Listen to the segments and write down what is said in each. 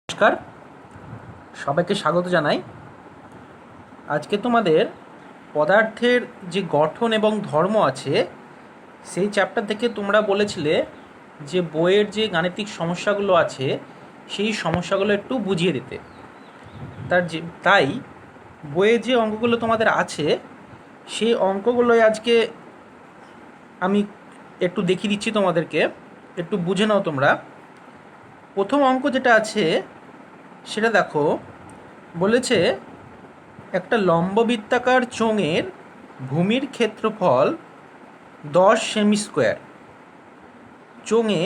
নমস্কার, সবাইকে স্বাগত জানাই। আজকে তোমাদের পদার্থের যে গঠন এবং ধর্ম আছে সেই চ্যাপ্টার থেকে তোমরা বলেছিলে যে বইয়ের যে গাণিতিক সমস্যাগুলো আছে সেই সমস্যাগুলো একটু বুঝিয়ে দিতে। তাই বইয়ে যে অঙ্কগুলো তোমাদের আছে সেই অঙ্কগুলোই আজকে আমি একটু দেখিয়ে দিচ্ছি তোমাদেরকে, একটু বুঝে নাও তোমরা। প্রথম অঙ্ক যেটা আছে সেটা দেখো, বলেছে একটা লম্ববৃত্তাকার চোঙের ভূমির ক্ষেত্রফল 10 সেমি স্কোয়ার। চোঙে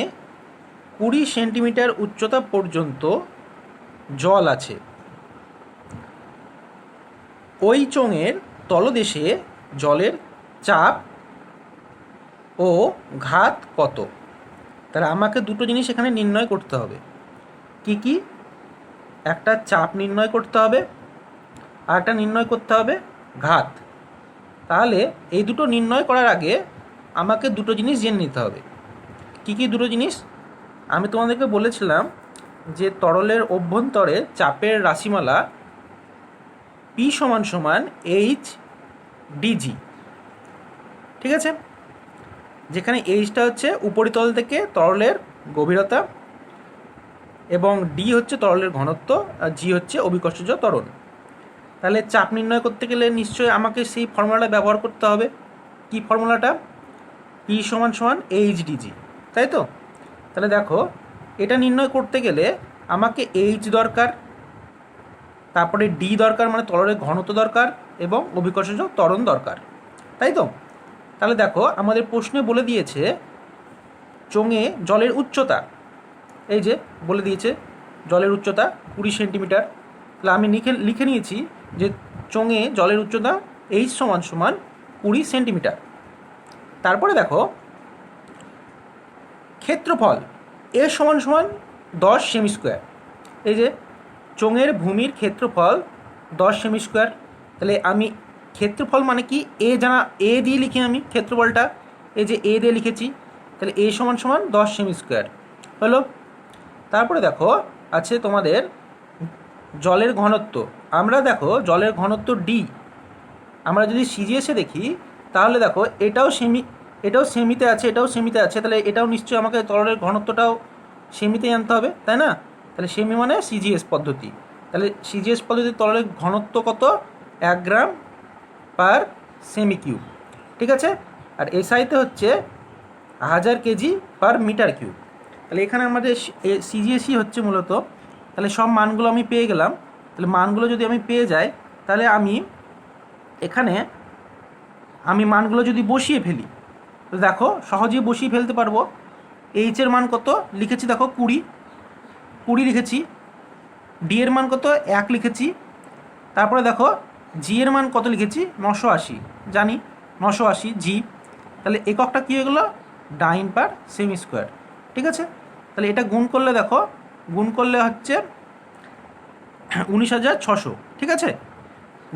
20 সেন্টিমিটার উচ্চতা পর্যন্ত জল আছে। ওই চোঙের তলদেশে জলের চাপ ও ঘাত কত? তাহলে আমাকে দুটো জিনিস এখানে নির্ণয় করতে হবে। কি কি? একটা চাপ নির্ণয় করতে হবে আর একটা নির্ণয় করতে হবে ঘাত। তাহলে এই দুটো নির্ণয় করার আগে আমাকে দুটো জিনিস জেনে নিতে হবে। কি কি দুটো জিনিস? আমি তোমাদেরকে বলেছিলাম যে তরলের অভ্যন্তরে চাপের রাশিমালা পি সমান সমান এইচ ডিজি, ঠিক আছে? যেখানে এইচটা হচ্ছে উপরিতল থেকে তরলের গভীরতা এবং ডি হচ্ছে তরলের ঘনত্ব আর জি হচ্ছে অভিকর্ষজ ত্বরণ। তাহলে চাপ নির্ণয় করতে গেলে নিশ্চয়ই আমাকে সেই ফর্মুলাটা ব্যবহার করতে হবে। কি ফর্মুলাটা? পি সমান সমান এইচ ডিজি, তাই তো? তাহলে দেখো, এটা নির্ণয় করতে গেলে আমাকে এইচ দরকার, তারপরে ডি দরকার মানে তরলের ঘনত্ব দরকার এবং অভিকর্ষজ ত্বরণ দরকার, তাই তো? তাহলে দেখো, আমাদের প্রশ্নে বলে দিয়েছে চোঙে জলের উচ্চতা, এই যে বলে দিয়েছে জলের উচ্চতা 20 সেন্টিমিটার। তাহলে আমি লিখে নিয়েছি যে চোঙে জলের উচ্চতা এইচ সমান সমান 20 সেন্টিমিটার। তারপরে দেখো ক্ষেত্রফল এ সমান সমান 10 সেমি স্কোয়ার। এই যে চোঙের ভূমির ক্ষেত্রফল 10 সেমি স্কোয়ার। তাহলে আমি ক্ষেত্রফল মানে কি এ জানা, এ দিয়ে লিখি আমি ক্ষেত্রফলটা, এই যে এ দিয়ে লিখেছি। তাহলে এ সমান সমান 10 সেমি স্কোয়ার হলো। তারপরে দেখো আছে তোমাদের জলের ঘনত্ব। আমরা দেখো জলের ঘনত্ব ডি, আমরা যদি সিজিএসে দেখি তাহলে দেখো এটাও সেমিতে আছে, এটাও সেমিতে আছে। তাহলে এটাও নিশ্চয়ই আমাকে তরলের ঘনত্বটাও সেমিতেই আনতে হবে, তাই না? তাহলে সেমি মানে সিজিএস পদ্ধতি। তাহলে সিজিএস পদ্ধতির তরলের ঘনত্ব কত? 1 গ্রাম পার সেমি কিউব, ঠিক আছে? আর এসআইতে হচ্ছে 1000 কেজি পার মিটার কিউব। তাহলে এখানে আমাদের সিজিএসই হচ্ছে মূলত। তাহলে সব মানগুলো আমি পেয়ে গেলাম। তাহলে মানগুলো যদি আমি পেয়ে যাই তাহলে আমি এখানে মানগুলো যদি বসিয়ে ফেলি তো দেখো সহজেই বসিয়ে ফেলতে পারবো। এইচের মান কত লিখেছি? দেখো 20 লিখেছি। ডি এর মান কত? 1 লিখেছি। তারপরে দেখো জি এর মান কত লিখেছি? 980, জানি 980 জি। তাহলে এককটা কী হয়ে গেলো? ডাইন পার সেমি স্কোয়ার, ঠিক আছে? তাহলে এটা গুণ করলে দেখো, গুণ করলে হচ্ছে 19,600, ঠিক আছে?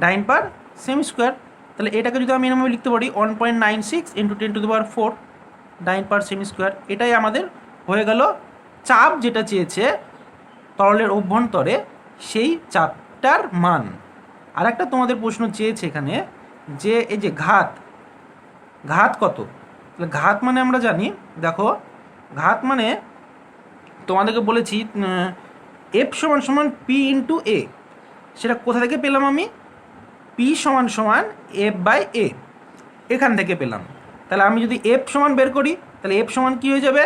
ডাইন পার সেমি স্কোয়ার। তাহলে এটাকে যদি আমি এরকমভাবে লিখতে পারি 1.96 × 10⁴ ডাইন পার সেমি স্কোয়ার। এটাই আমাদের হয়ে গেল চাপ যেটা চেয়েছে তরলের অভ্যন্তরে, সেই চাপটার মান। আর একটা তোমাদের প্রশ্ন চেয়েছে এখানে যে এই যে ঘাত কত? তাহলে ঘাত মানে আমরা জানি, দেখো ঘাত মানে তোমাদেরকে বলেছি এফ সমান সমান পি ইন্টু এ। সেটা কোথা থেকে পেলাম? আমি পি সমান সমান এফ বাই এ, এখান থেকে পেলাম। তাহলে আমি যদি এফ সমান বের করি তাহলে এফ সমান কী হয়ে যাবে?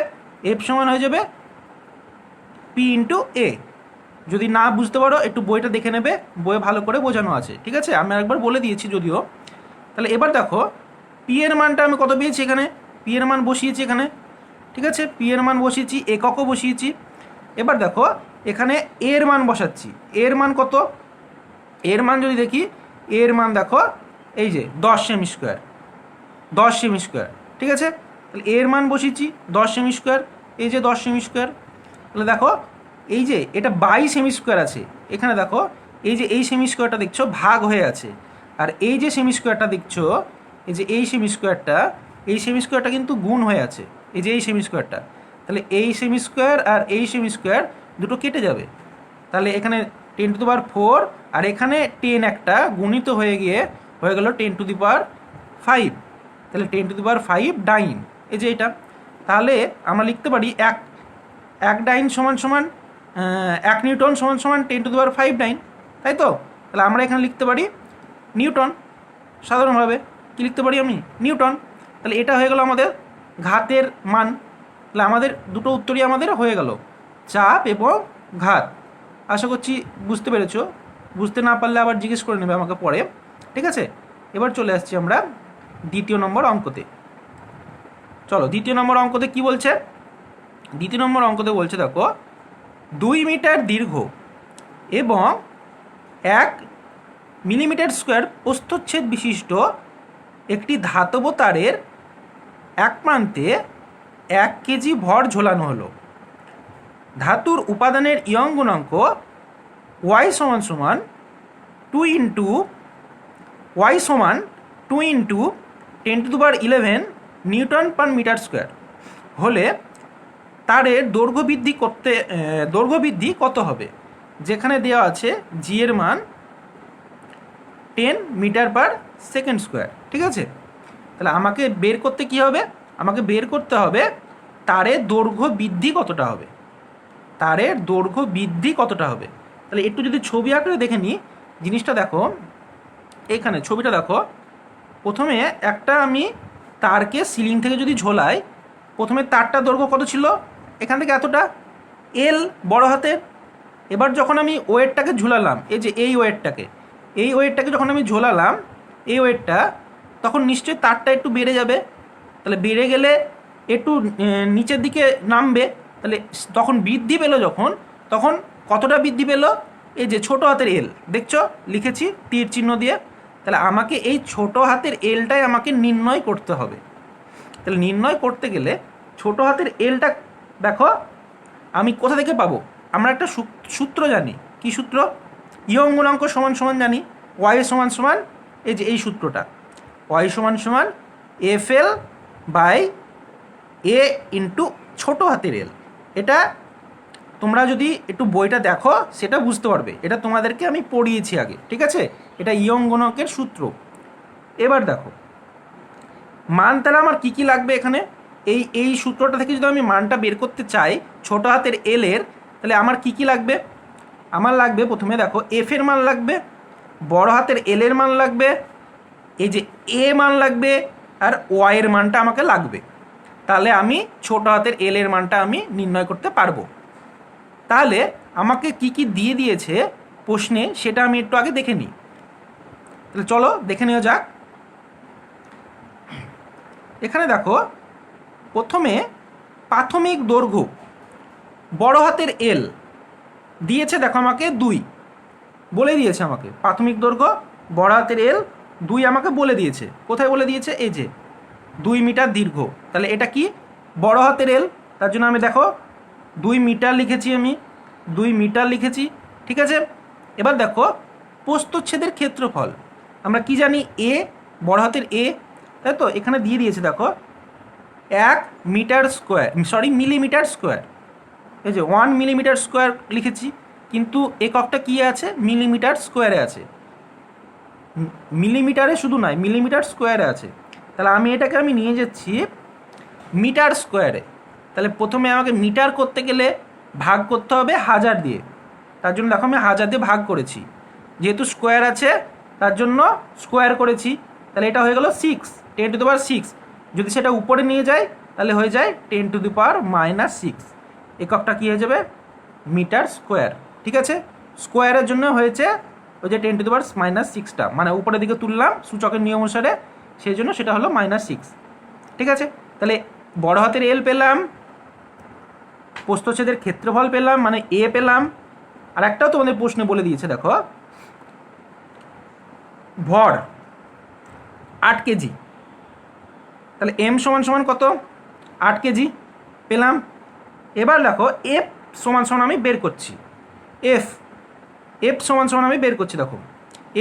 এফ সমান হয়ে যাবে পি ইন্টু এ। যদি না বুঝতে পারো একটু বইটা দেখে নেবে, বইয়ে ভালো করে বোঝানো আছে, ঠিক আছে? আমি একবার বলে দিয়েছি যদিও। তাহলে এবার দেখো পি এর মানটা আমি কত পেয়েছি? এখানে পি এর মান বসিয়েছি এখানে, ঠিক আছে? পি এর মান বসিয়েছি, এককও বসিয়েছি। এবার দেখো এখানে এর মান বসাচ্ছি। এর মান কত? এর মান যদি দেখি, এর মান দেখো এই যে 10 সেমি স্কোয়ার, 10 সেমি স্কোয়ার, ঠিক আছে? তাহলে এর মান বসিয়েছি 10 সেমি স্কোয়ার, এই যে 10 সেমি স্কোয়ার। তাহলে দেখো এই যে এটা 22 সেমি স্কোয়ার আছে, এখানে দেখো এই যে এই সেমি স্কোয়ারটা দেখছো ভাগ হয়ে আছে, আর এই যে সেমি স্কোয়ারটা দেখছো, এই যে এই সেমি স্কোয়ারটা কিন্তু গুণ হয়ে আছে, এই যে এই সেমি স্কোয়ারটা। তাহলে এই সেমি স্কোয়ার আর এই সেমি স্কোয়ার দুটো কেটে যাবে, তাহলে এখানে 10⁴ আর এখানে 10 একটা গুণিত হয়ে গিয়ে হয়ে গেল 10⁵ তাহলে 10⁵ ডাইন, এই যে এটা। তাহলে আমরা লিখতে পারি এক ডাইন সমান সমান 1 নিউটন সমান সমান 10⁵ ডাইন, তাই তো। তাহলে আমরা এখানে লিখতে পারি নিউটন, সাধারণভাবে কি লিখতে পারি আমি, নিউটন। তাহলে এটা হয়ে গেল আমাদের ঘাতের মান। তাহলে আমাদের দুটো উত্তরই আমাদের হয়ে গেল, চাপ এবং ঘাত। আশা করছি বুঝতে পেরেছো। বুঝতে না পারলে আবার জিজ্ঞেস করে নেবে আমাকে পরে, ঠিক আছে। এবার চলে আসছি আমরা দ্বিতীয় নম্বর অঙ্কতে। চলো দ্বিতীয় নম্বর অঙ্কতে কি বলছে। দ্বিতীয় নম্বর অঙ্কতে বলছে দেখো 2 মিটার দীর্ঘ এবং 1 মিলিমিটার স্কোয়ার প্রস্থচ্ছেদ বিশিষ্ট একটি ধাতব তারের এক প্রান্তে 1 কেজি ভর ঝোলানো হলো। ধাতুর উপাদানের ইয়ং গুণাঙ্ক y সমান সমান 2 into y 10⁻11 newton per metre square হলে তারের দৈর্ঘ্য বৃদ্ধি কত হবে। যেখানে দেওয়া আছে জি এর মান 10 মিটার পার সেকেন্ড স্কোয়ার, ঠিক আছে। তাহলে আমাকে বের করতে কি হবে, আমাকে বের করতে হবে তারের দৈর্ঘ্য বৃদ্ধি কতটা হবে, তারের দৈর্ঘ্য বৃদ্ধি কতটা হবে। তাহলে একটু যদি ছবি আঁকড়ে দেখে নিই জিনিসটা, দেখো এখানে ছবিটা দেখো। প্রথমে একটা আমি তারকে সিলিং থেকে যদি ঝোলাই, প্রথমে তারটার দৈর্ঘ্য কত ছিল, এখান থেকে এতটা এল বড় হাতের। এবার যখন আমি ওয়েটটাকে ঝুলালাম, এই যে এই ওয়েটটাকে যখন আমি ঝোলালাম, এই ওয়েটটা, তখন নিশ্চয়ই তারটা একটু বেড়ে যাবে। তাহলে বেড়ে গেলে একটু নিচের দিকে নামবে। তাহলে তখন বৃদ্ধি পেলো যখন, তখন কতটা বৃদ্ধি পেলো, এই যে ছোট হাতের এল দেখছো লিখেছি তীর চিহ্ন দিয়ে। তাহলে আমাকে এই ছোট হাতের এলটাই আমাকে নির্ণয় করতে হবে। তাহলে নির্ণয় করতে গেলে ছোট হাতের এলটা দেখো আমি কোথা থেকে পাবো, আমরা একটা সূত্র জানি। কি সূত্র, ইয়ং গুণাঙ্ক সমান সমান জানি ওয়াই সমান সমান, এই যে এই সূত্রটা, ওয়াই সমান সমান FL বাই A ইন্টু ছোটো হাতের এল। এটা তোমরা যদি একটু বইটা দেখো সেটা বুঝতে পারবে, এটা তোমাদেরকে আমি পড়িয়েছি আগে, ঠিক আছে। এটা ইয়ং গুণকের সূত্র। এবার দেখো মান, তাহলে আমার কী কী লাগবে এখানে, এই সূত্রটা থেকে যদি আমি মানটা বের করতে চাই ছোটো হাতের এল এর, তাহলে আমার কী কী লাগবে, আমার লাগবে প্রথমে দেখো এফ এর মান লাগবে, বড় হাতের এল এর মান লাগবে, এই যে এ মান লাগবে, আর ওয়াই এর মানটা আমাকে লাগবে। তাহলে আমি ছোটো হাতের এল এর মানটা আমি নির্ণয় করতে পারবো। তাহলে আমাকে কি কি দিয়ে দিয়েছে প্রশ্নে সেটা আমি একটু আগে দেখে নিই। তাহলে চলো দেখে নেওয়া যাক। এখানে দেখো প্রথমে প্রাথমিক দৈর্ঘ্য বড় হাতের এল দিয়েছে, দেখো আমাকে 2 বলে দিয়েছে, আমাকে প্রাথমিক দৈর্ঘ্য বড় হাতের এল 2 আমাকে বলে দিয়েছে। কোথায় বলে দিয়েছে, এই যে 2 মিটার দীর্ঘ। তাহলে এটা কি বড় হাতের এল, তার জন্য আমি দেখো 2 মিটার লিখেছি, আমি 2 মিটার লিখেছি, ঠিক আছে। এবার দেখো প্রস্থচ্ছেদের ক্ষেত্রফল আমরা কি জানি, এ বড় হাতের এ, তাই তো। এখানে দিয়ে দিয়েছে দেখো 1 মিটার স্কোয়ার, মিলিমিটার স্কোয়ার, এই যে 1 মিলিমিটার স্কোয়ার লিখেছি, কিন্তু এককটা কি আছে, মিলিমিটার স্কোয়ারে আছে, মিলিমিটারে শুধু নয় মিলিমিটার স্কোয়ারে আছে। তাহলে আমি এটাকে আমি নিয়ে যাচ্ছি মিটার স্কোয়ারে। তাহলে প্রথমে আমাকে মিটার করতে গেলে ভাগ করতে হবে 1000 দিয়ে, তার জন্য দেখো আমি 1000 দিয়ে ভাগ করেছি, যেহেতু স্কোয়ার আছে তার জন্য স্কোয়ার করেছি। তাহলে এটা হয়ে গেল 6, 10⁻6। যদি সেটা উপরে নিয়ে যায় তাহলে হয়ে যায় 10⁻−6। এককটা কী হয়ে যাবে, মিটার স্কোয়ার, ঠিক আছে। স্কোয়ারের জন্য হয়েছে ওই যে 10⁻−6টা, মানে উপরের দিকে তুললাম সূচকের নিয়ম অনুসারে, সেই জন্য সেটা হলো -6, ঠিক আছে। তাহলে বড় হাতের এল পেলাম, প্রস্থচ্ছেদের ক্ষেত্রফল পেলাম মানে এ পেলাম, আর একটাও তোমাদের প্রশ্নে বলে দিয়েছে দেখো ভর 8 কেজি। তাহলে এম সমান সমান কত, 8 কেজি পেলাম। এবার দেখো এফ সমান সমান আমি বের করছি, এফ সমান সমান আমি বের করছি। দেখো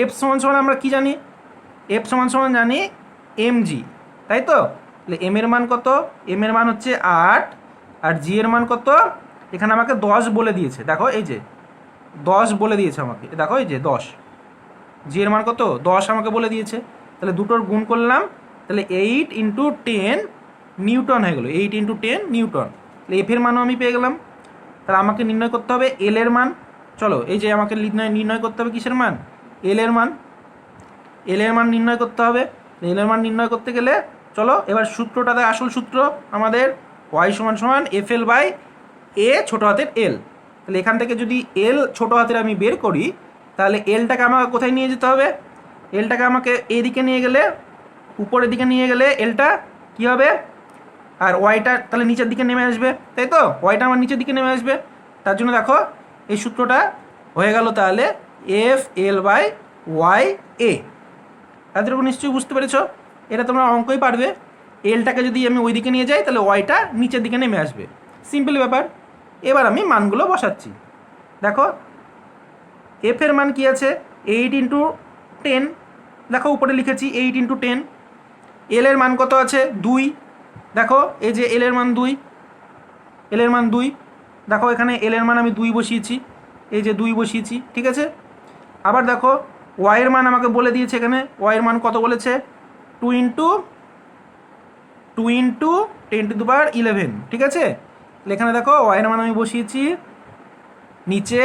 এফ সমান সমান আমরা কি জানি, এফ সমান সমান জানি mg, তাই তো। তাহলে এম এর মান কত, এম এর মান হচ্ছে 8, আর জি এর মান কত, এখানে আমাকে 10 বলে দিয়েছে। দেখো এই যে 10 বলে দিয়েছে আমাকে, দেখো এই যে 10, জি এর মান কত 10 আমাকে বলে দিয়েছে। তাহলে দুটোর গুণ করলাম, তাহলে 8 × 10 নিউটন হয়ে গেলো, 8 × 10 নিউটন। তাহলে এফ এর মানও আমি পেয়ে গেলাম। তাহলে আমাকে নির্ণয় করতে হবে এল এর মান। চলো এই যে আমাকে নির্ণয় করতে হবে কিসের মান, এল এর মান। এল এর মান নির্ণয় করতে হবে। এল এর মান নির্ণয় করতে গেলে চলো এবার সূত্রটাতে, আসল সূত্র আমাদের ওয়াই সমান সমান এফ এল বাই এ ছোটো হাতের এল। তাহলে এখান থেকে যদি এল ছোটো হাতের আমি বের করি, তাহলে এলটাকে আমাকে কোথায় নিয়ে যেতে হবে, এলটাকে আমাকে এদিকে নিয়ে গেলে, উপরের দিকে নিয়ে গেলে এলটা কী হবে, আর ওয়াইটা তাহলে নিচের দিকে নেমে আসবে, তাই তো, ওয়াইটা আমার নিচের দিকে নেমে আসবে। তার জন্য দেখো এই সূত্রটা হয়ে গেল তাহলে F L by Y A. তাদেরকে নিশ্চয়ই বুঝতে পেরেছো, এটা তোমরা অঙ্কই পারবে। এলটাকে যদি আমি ওই দিকে নিয়ে যাই তাহলে ওয়াইটা নিচের দিকে নেমে আসবে, সিম্পল ব্যাপার। এবার আমি মানগুলো বসাচ্ছি। দেখো এফ এর মান কি আছে 8 × 10, দেখো উপরে লিখেছি 8 × 10। এল এর মান কত আছে 2, দেখো এই যে এল এর মান 2, এল এর মান 2, দেখো এখানে এল এর মান আমি 2 বসিয়েছি, এই যে 2 বসিয়েছি, ঠিক আছে। আবার দেখো ওয়াইয়ের মান আমাকে বলে দিয়েছে, এখানে ওয়াইয়ের মান কত বলেছে 2 × 10⁻11, ঠিক আছে। এখানে দেখো ওয়াইয়ের মান আমি বসিয়েছি নিচে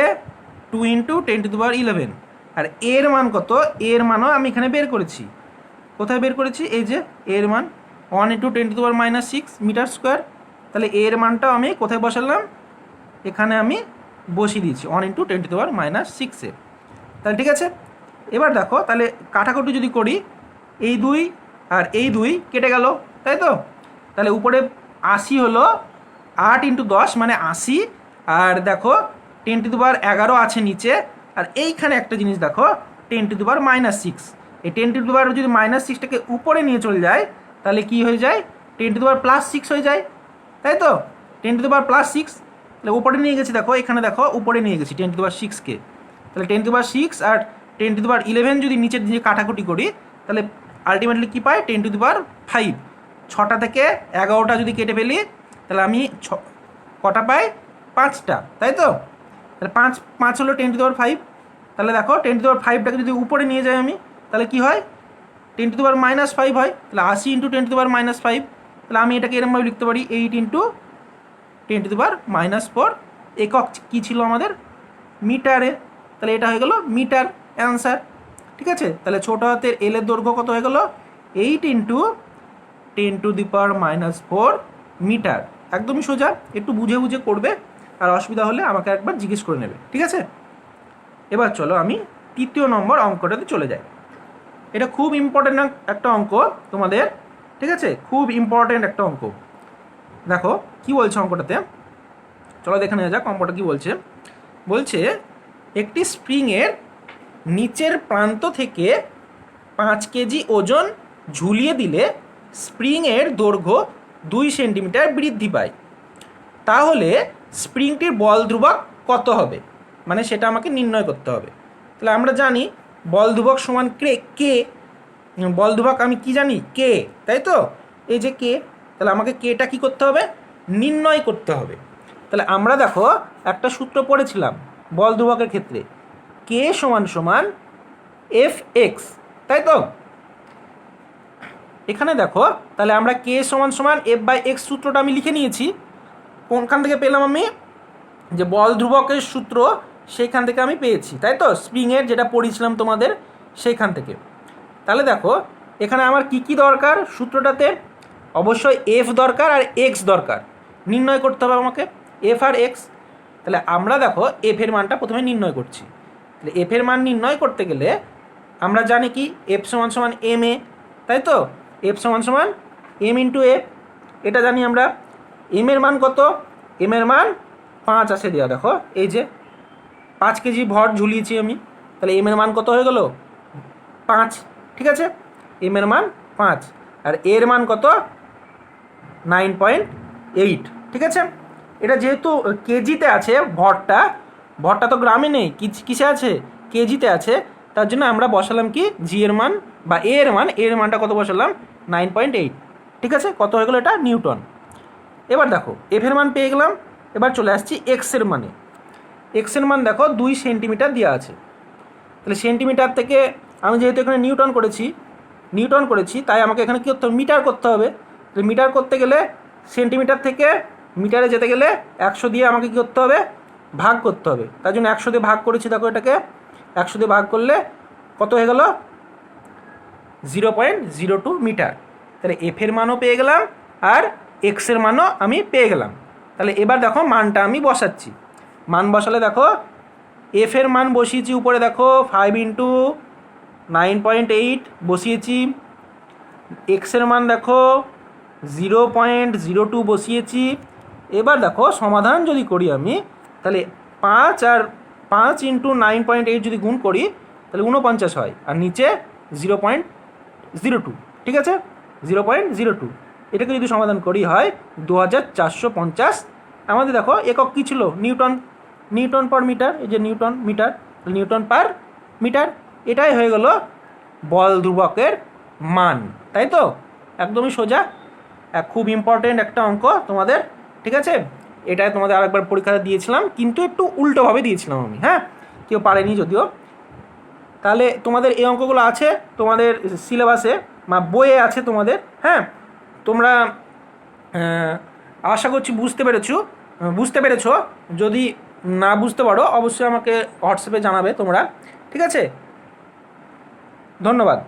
2 × 10⁻11, আর এর মান কত, এর মানও আমি এখানে বের করেছি। কোথায় বের করেছি, এই যে এর মান 1 × 10⁻6 মিটার স্কোয়ার। তাহলে এর মানটাও আমি কোথায় বসালাম, এখানে আমি বসিয়ে দিয়েছি 1 × 10⁻6 এ। তাহলে ঠিক আছে। এবার দেখো তাহলে কাটাকুটি যদি করি, এই 2 আর এই 2 কেটে গেল, তাই তো। তাহলে উপরে 80 হলো 8 × 10 মানে 80, আর দেখো 10⁻11 আছে নিচে, আর এইখানে একটা জিনিস দেখো 10⁻6। এই 10⁻, যদি -6টাকে উপরে নিয়ে চলে যায় তাহলে কি হয়ে যায় 10⁻+6 হয়ে যায়, তাই তো। 10⁻+6 তাহলে উপরে নিয়ে গেছি, দেখো এখানে দেখো উপরে নিয়ে গেছি 10⁻6কে। তাহলে 10⁻6 আর 10⁻11 যদি নিচের দিকে কাটাকুটি করি তাহলে আলটিমেটলি কী পাই 10⁵। 6টা থেকে 11টা যদি কেটে ফেলি তাহলে আমি কটা পাই 5টা, তাই তো। তাহলে 5 হলো 10⁵। তাহলে দেখো 10⁵টাকে যদি উপরে নিয়ে যাই আমি তাহলে কি হয় 10⁻−5 হয়। তাহলে 80 × 10⁻−5, তাহলে আমি এটাকে এরকমভাবে লিখতে পারি 8 × 10⁻−4। একক কী ছিল আমাদের মিটারে, তাহলে এটা হয়ে গেল মিটার অ্যান্সার, ঠিক আছে। তাহলে ছোটো হাতের এল এর দৈর্ঘ্য কত হয়ে গেল 8 × 10⁻4 মিটার। একদমই সোজা, একটু বুঝে বুঝে করবে, আর অসুবিধা হলে আমাকে একবার জিজ্ঞেস করে নেবে, ঠিক আছে। এবার চলো আমি 3য় নম্বর অঙ্কটাতে চলে যাই। এটা খুব ইম্পর্টেন্ট একটা অঙ্ক তোমাদের, ঠিক আছে, খুব ইম্পর্টেন্ট একটা অঙ্ক। দেখো কি বলছে অঙ্কটাতে, চলো দেখে নেওয়া যাক অঙ্কটা কি বলছে। বলছে একটি স্প্রিংয়ের নিচের প্রান্ত থেকে 5 কেজি ওজন ঝুলিয়ে দিলে স্প্রিংয়ের দৈর্ঘ্য 2 সেন্টিমিটার বৃদ্ধি পায়, তাহলে স্প্রিংটির বল ধ্রুবক কত হবে, মানে সেটা আমাকে নির্ণয় করতে হবে। তাহলে আমরা জানি বল ধ্রুবক সমান কে, বল ধ্রুবক আমি কি জানি কে, তাই তো, এই যে কে। তাহলে আমাকে কেটা কি করতে হবে নির্ণয় করতে হবে। তাহলে আমরা দেখো একটা সূত্র পড়েছিলাম বল ধ্রুবকের ক্ষেত্রে, কে সমান সমান Fx, তাই তো। এখানে দেখো তাহলে আমরা কে সমান সমান F/x সূত্রটা আমি লিখে নিয়েছি। কোনখান থেকে পেলাম আমি, যে বল ধ্রুবকের সূত্র সেইখান থেকে আমি পেয়েছি, তাই তো, স্প্রিংয়ের যেটা পড়িয়েছিলাম তোমাদের সেইখান থেকে। তাহলে দেখো এখানে আমার কি কি দরকার সূত্রটাতে, অবশ্যই এফ দরকার আর এক্স দরকার, নির্ণয় করতে হবে আমাকে এফ আর এক্স। তাহলে আমরা দেখো এফ এর মানটা প্রথমে নির্ণয় করছি। তাহলে এফ এর মান নির্ণয় করতে গেলে আমরা জানি কি এফ সমান সমান এম এ, তাই তো, এফ সমান সমান এম ইন্টু এফ, এটা জানি আমরা। এম এর মান কত, এম এর মান 5 আছে দেওয়া, দেখো এই যে 5 কেজি ভর ঝুলিয়েছি আমি, তাহলে এম এর মান কত হয়ে গেল 5, ঠিক আছে, এম এর মান 5, আর এর মান কত 9.8, ঠিক আছে। এটা যেহেতু কেজিতে আছে ভরটা তো গ্রামে নেই, কিসে আছে কেজিতে আছে, তার জন্য আমরা বসালাম কি জি এর মান বা এর মানটা কত বসালাম 9.8, ঠিক আছে। কত হয়ে গেলো এটা নিউটন। এবার দেখো এফ এর মান পেয়ে গেলাম, এবার চলে আসছি এক্স এর মানে। এক্সের মান দেখো 2 সেন্টিমিটার দেওয়া আছে। তাহলে সেন্টিমিটার থেকে আমি যেহেতু এখানে নিউটন করেছি তাই আমাকে এখানে কী করতে হবে, মিটার করতে হবে। তাহলে মিটার করতে গেলে সেন্টিমিটার থেকে মিটারে যেতে গেলে 100 দিয়ে আমাকে কী করতে হবে, ভাগ করতে হবে। তার জন্য 100 দিয়ে ভাগ করেছি। দেখো এটাকে 100 দিয়ে ভাগ করলে কত হয়ে গেল, 0.02 মিটার। তাহলে এফের মানও পেয়ে গেলাম আর এক্সের মানও আমি পেয়ে গেলাম। তাহলে এবার দেখো মানটা আমি বসাচ্ছি। মান বসালে দেখো এফের মান বসিয়েছি উপরে, দেখো 5 ইন্টু 9.8 বসিয়েছি। এক্সের মান দেখো 0.02 বসিয়েছি। এবার দেখো সমাধান যদি করি আমি, তাহলে 5 ইন্টু 9.8 যদি গুণ করি তাহলে 49 হয়, আর নিচে 0.02, ঠিক আছে, 0.02। এটাকে যদি সমাধান করি হয় 2450। আমাদের দেখো একক কী ছিল, নিউটন পার মিটার, এই যে নিউটন পার মিটার। এটাই হয়ে গেল বল ধ্রুবকের মান, তাই তো? একদমই সোজা, খুব ইম্পর্টেন্ট একটা অঙ্ক তোমাদের, ঠিক আছে? এটাই তোমাদের আরেকবার পরীক্ষাতে দিয়েছিলাম, কিন্তু একটু উল্টোভাবে দিয়েছিলাম আমি, হ্যাঁ, কেউ পারেনি যদিও। তাহলে তোমাদের এই অঙ্কগুলো আছে তোমাদের সিলেবাসে বা বইয়ে আছে তোমাদের, হ্যাঁ। তোমরা আশা করছি বুঝতে পেরেছো। যদি না বুঝতে পারো অবশ্যই আমাকে হোয়াটসঅ্যাপে জানাবে তোমরা, ঠিক আছে? ধন্যবাদ।